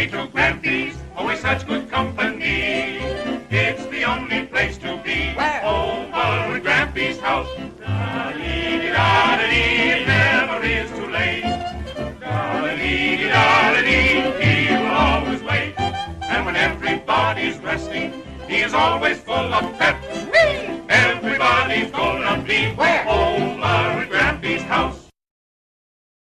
away to Grampy's, always such good company. It's the only place to be. Where? Over at Grampy's house. Da-dee-dee-da-dee, it never is too late. Da-dee-dee-da-dee, he will always wait. And when everybody's resting, he is always full of pep. Whee! Everybody's gonna be Where? over at Grampy's house.